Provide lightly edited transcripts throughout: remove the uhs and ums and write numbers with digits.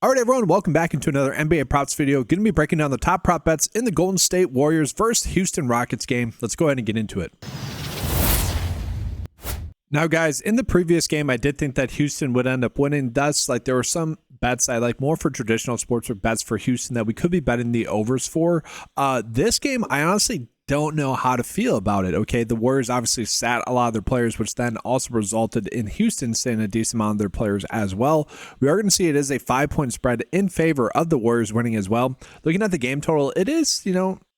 All right, everyone, welcome back into another NBA props video. Going to be breaking down the top prop bets in the Golden State Warriors versus Houston Rockets game. Let's go ahead and get into it. Now, guys, in the previous game, I did think that Houston would end up winning. Thus, there were some bets I like more for traditional sports or bets for Houston that we could be betting the overs for. This game, I honestly don't know how to feel about it. Okay, the Warriors obviously sat a lot of their players, which then also resulted in Houston sitting a decent amount of their players as well. We are going to see it is a 5-point spread in favor of the Warriors winning as well. Looking at the game total, it is,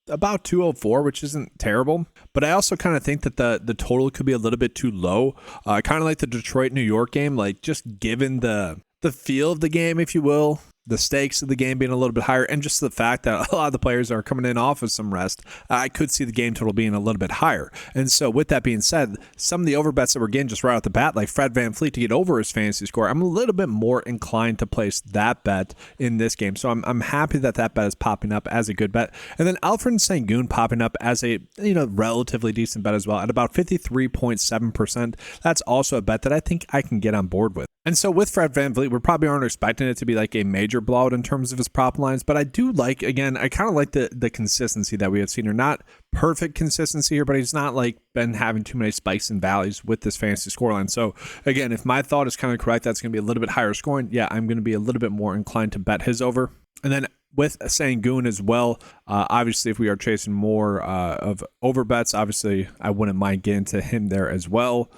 about 204, which isn't terrible. But I also kind of think that the total could be a little bit too low. Kind of like the Detroit-New York game, just given the feel of the game, if you will, the stakes of the game being a little bit higher, and just the fact that a lot of the players are coming in off of some rest, I could see the game total being a little bit higher. And so with that being said, some of the over bets that we're getting just right off the bat, like Fred VanVleet to get over his fantasy score, I'm a little bit more inclined to place that bet in this game. So I'm happy that bet is popping up as a good bet. And then Alfred Sengun popping up as a relatively decent bet as well at about 53.7%. That's also a bet that I think I can get on board with. And so with Fred VanVleet, we probably aren't expecting it to be like a major blowout in terms of his prop lines, but I do like, again, I kind of like the consistency that we have seen, or not perfect consistency here, but he's not been having too many spikes and valleys with this fantasy scoreline. So again, if my thought is kind of correct, that's going to be a little bit higher scoring. Yeah, I'm going to be a little bit more inclined to bet his over. And then with Sengun as well, obviously if we are chasing more of over bets, obviously I wouldn't mind getting to him there as well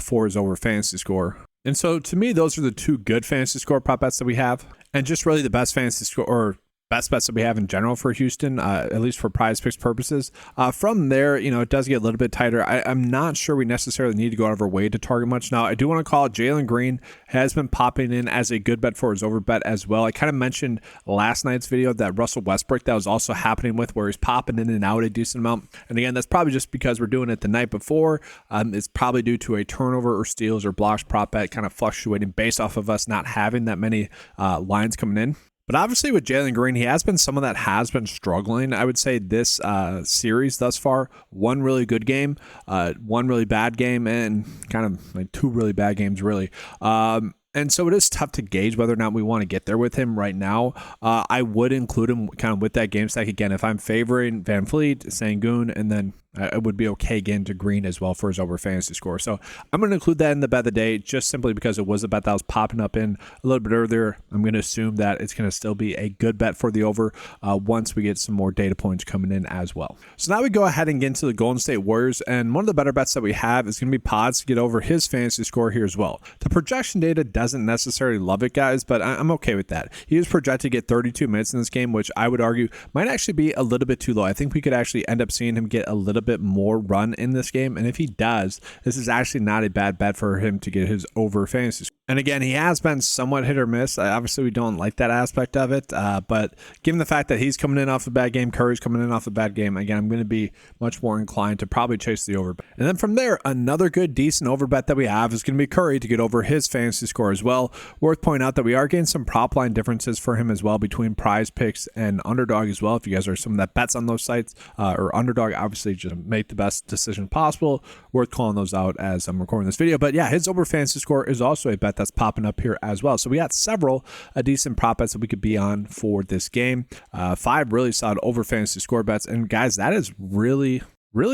for his over fantasy score. And so to me, those are the two good fantasy score prop bets that we have, and just really the best fantasy score or best bets that we have in general for Houston, at least for PrizePicks purposes. From there, it does get a little bit tighter. I'm not sure we necessarily need to go out of our way to target much. Now, I do want to call it Jalen Green has been popping in as a good bet for his over bet as well. I kind of mentioned last night's video that Russell Westbrook that was also happening with, where he's popping in and out a decent amount. And again, that's probably just because we're doing it the night before. It's probably due to a turnover or steals or blocks prop bet kind of fluctuating based off of us not having that many lines coming in. But obviously with Jalen Green, he has been someone that has been struggling. I would say this series thus far, one really good game, one really bad game, and kind of two really bad games, really. And so it is tough to gauge whether or not we want to get there with him right now. I would include him kind of with that game stack. Again, if I'm favoring VanVleet, Sengun, and then I would be okay getting to Green as well for his over fantasy score. So I'm going to include that in the bet of the day just simply because it was a bet that was popping up in a little bit earlier. I'm going to assume that it's going to still be a good bet for the over once we get some more data points coming in as well. So now we go ahead and get into the Golden State Warriors, and one of the better bets that we have is going to be Pods to get over his fantasy score here as well. The projection data doesn't necessarily love it, guys, but I'm okay with that. He is projected to get 32 minutes in this game, which I would argue might actually be a little bit too low. I think we could actually end up seeing him get a little bit more run in this game, and if he does, this is actually not a bad bet for him to get his over fantasy. And again, he has been somewhat hit or miss. Obviously, we don't like that aspect of it, but given the fact that he's coming in off a bad game, Curry's coming in off a bad game, again, I'm going to be much more inclined to probably chase the over. And then from there, another good, decent over bet that we have is going to be Curry to get over his fantasy score as well. Worth pointing out that we are getting some prop line differences for him as well between PrizePicks and Underdog as well. If you guys are someone that bets on those sites or Underdog, obviously just make the best decision possible. Worth calling those out as I'm recording this video. But yeah, his over fantasy score is also a bet that's popping up here as well. So we got several decent prop bets that we could be on for this game. 5 really solid over fantasy score bets. And guys, that is really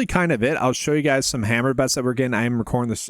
kind of it. I'll show you guys some hammer bets that we're getting. I am recording this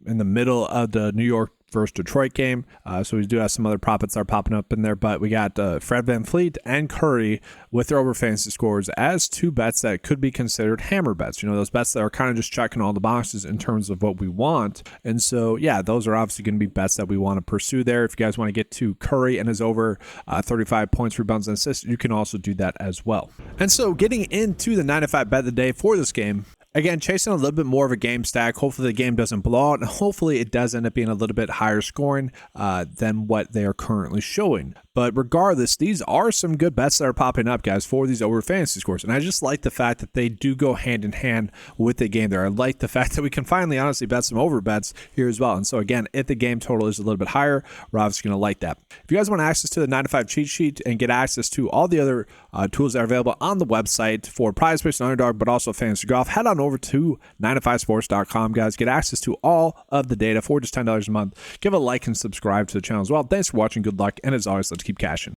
in the middle of the New York versus Detroit game. So we do have some other prop bets that are popping up in there, but we got Fred VanVleet and Curry with their over fantasy scores as 2 bets that could be considered hammer bets. Those bets that are kind of just checking all the boxes in terms of what we want. And so, yeah, those are obviously going to be bets that we want to pursue there. If you guys want to get to Curry and his over 35 points, rebounds, and assists, you can also do that as well. And so getting into the 9-5 bet of the day for this game, again, chasing a little bit more of a game stack. Hopefully the game doesn't blow out, and hopefully it does end up being a little bit higher scoring than what they are currently showing. But regardless, these are some good bets that are popping up, guys, for these over fantasy scores. And I just like the fact that they do go hand in hand with the game there. I like the fact that we can finally honestly bet some over bets here as well. And so again, if the game total is a little bit higher, we're obviously going to like that. If you guys want access to the 9-5 cheat sheet and get access to all the other tools that are available on the website for PrizePicks and Underdog, but also Fantasy Golf, head on over to 9to5sports.com, guys. Get access to all of the data for just $10 a month. Give a like and subscribe to the channel as well. Thanks for watching. Good luck. And as always, let's keep cashing.